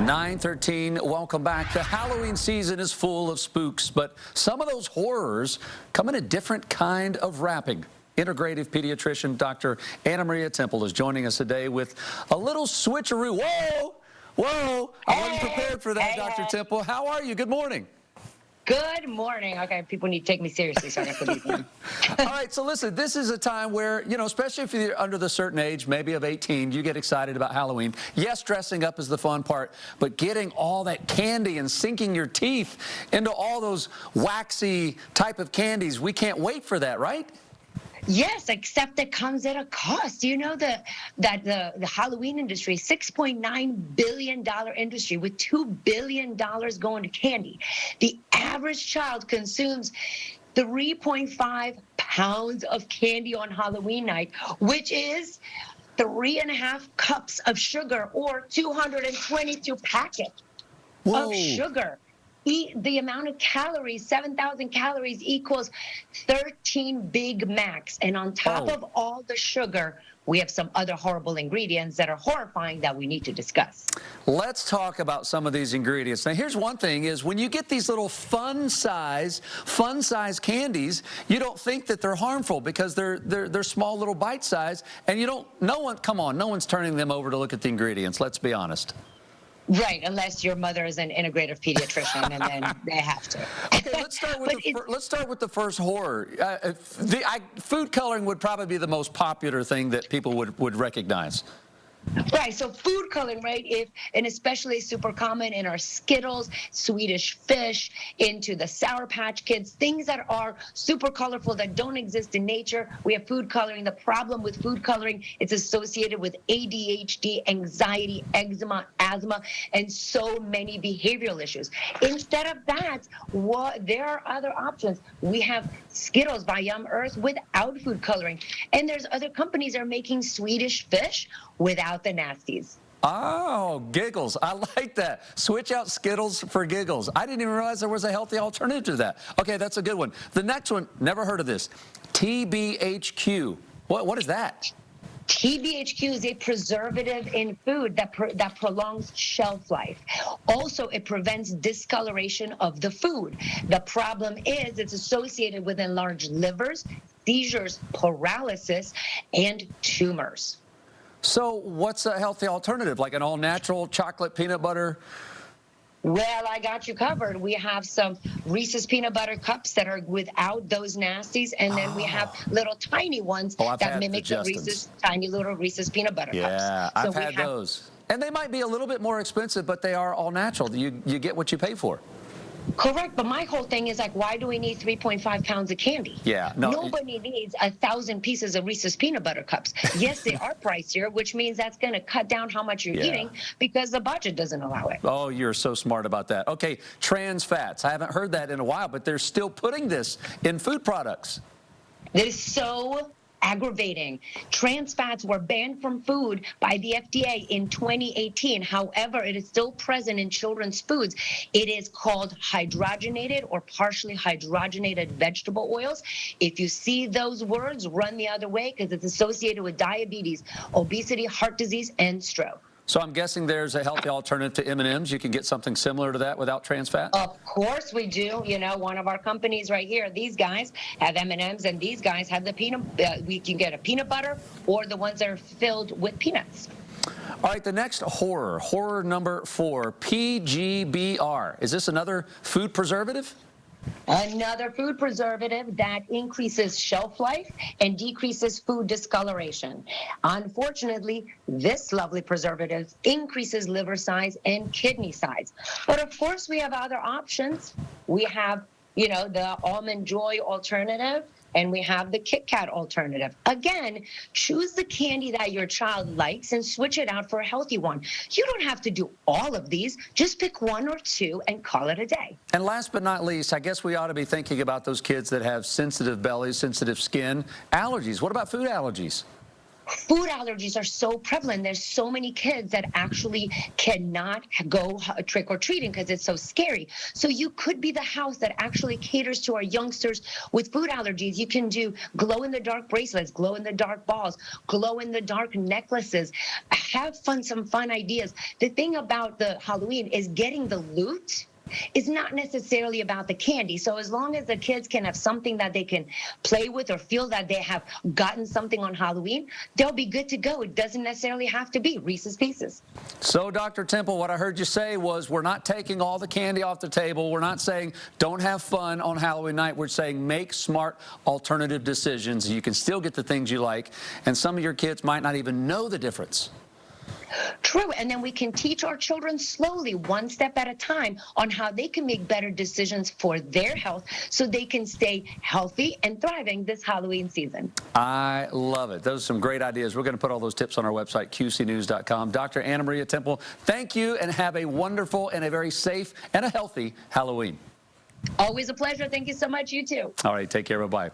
9:13, welcome back. The Halloween season is full of spooks, but some of those horrors come in a different kind of wrapping. Integrative pediatrician Dr. Anna Maria Temple is joining us today with a little switcheroo. Whoa, I wasn't prepared for that, Dr. Temple. How are you? Good morning. Good morning. Okay, people need to take me seriously, so I have to leave them. All right, so listen, this is a time where, you know, especially if you're under the certain age, maybe of 18, you get excited about Halloween. Yes, dressing up is the fun part, but getting all that candy and sinking your teeth into all those waxy type of candies, we can't wait for that, right? Yes, except it comes at a cost. You know that the Halloween industry, $6.9 billion industry with $2 billion going to candy. The average child consumes 3.5 pounds of candy on Halloween night, which is 3.5 cups of sugar or 222 packets of sugar. The amount of calories, 7,000 calories equals 13 Big Macs. And on top of all the sugar, we have some other horrible ingredients that are horrifying that we need to discuss. Let's talk about some of these ingredients. Now, here's one thing is when you get these little fun size candies, you don't think that they're harmful because they're small little bite size, and no one's turning them over to look at the ingredients. Let's be honest. Right, unless your mother is an integrative pediatrician, and then they have to. Okay, let's start with the first horror. Food coloring would probably be the most popular thing that people would recognize. Right, so food coloring, right, and especially super common in our Skittles, Swedish Fish, into the Sour Patch Kids, things that are super colorful that don't exist in nature. We have food coloring. The problem with food coloring, it's associated with ADHD, anxiety, eczema, asthma, and so many behavioral issues. Instead of that, there are other options. We have Skittles by Yum Earth without food coloring, and there's other companies that are making Swedish Fish without the nasties. Oh, giggles. I like that. Switch out Skittles for giggles. I didn't even realize there was a healthy alternative to that. Okay, that's a good one. The next one, never heard of this. TBHQ. What is that? TBHQ is a preservative in food that prolongs shelf life. Also, it prevents discoloration of the food. The problem is it's associated with enlarged livers, seizures, paralysis, and tumors. So what's a healthy alternative, like an all-natural chocolate peanut butter? Well, I got you covered. We have some Reese's peanut butter cups that are without those nasties, and then we have little tiny ones that mimic the Reese's, tiny little Reese's peanut butter cups. Yeah, I've had those. And they might be a little bit more expensive, but they are all natural. You get what you pay for. Correct, but my whole thing is like, why do we need 3.5 pounds of candy? Yeah, no. Nobody needs 1,000 pieces of Reese's peanut butter cups. Yes, they are pricier, which means that's going to cut down how much you're eating because the budget doesn't allow it. Oh, you're so smart about that. Okay, trans fats. I haven't heard that in a while, but they're still putting this in food products. It is so aggravating. Trans fats were banned from food by the FDA in 2018. However, it is still present in children's foods. It is called hydrogenated or partially hydrogenated vegetable oils. If you see those words, run the other way because it's associated with diabetes, obesity, heart disease, and stroke. So I'm guessing there's a healthy alternative to M&Ms. You can get something similar to that without trans fat? Of course we do. You know, one of our companies right here, these guys have M&Ms, and these guys have the peanut. We can get a peanut butter or the ones that are filled with peanuts. All right, the next horror number 4, PGBR. Is this another food preservative? Another food preservative that increases shelf life and decreases food discoloration. Unfortunately, this lovely preservative increases liver size and kidney size. But of course, we have other options. We have, you know, the Almond Joy alternative, and we have the Kit Kat alternative. Again, choose the candy that your child likes and switch it out for a healthy one. You don't have to do all of these. Just pick one or two and call it a day. And last but not least, I guess we ought to be thinking about those kids that have sensitive bellies, sensitive skin, allergies. What about food allergies? Food allergies are so prevalent. There's so many kids that actually cannot go trick-or-treating because it's so scary. So you could be the house that actually caters to our youngsters with food allergies. You can do glow-in-the-dark bracelets, glow-in-the-dark balls, glow-in-the-dark necklaces. Have some fun ideas. The thing about the Halloween is getting the loot is not necessarily about the candy. So as long as the kids can have something that they can play with or feel that they have gotten something on Halloween, they'll be good to go. It doesn't necessarily have to be Reese's Pieces. So, Dr. Temple, what I heard you say was we're not taking all the candy off the table. We're not saying don't have fun on Halloween night. We're saying make smart alternative decisions. You can still get the things you like, and some of your kids might not even know the difference. True, and then we can teach our children slowly, one step at a time, on how they can make better decisions for their health so they can stay healthy and thriving this Halloween season. I love it. Those are some great ideas. We're going to put all those tips on our website, qcnews.com. Dr. Anna Maria Temple, thank you, and have a wonderful and a very safe and a healthy Halloween. Always a pleasure. Thank you so much. You too. All right, take care. Bye-bye.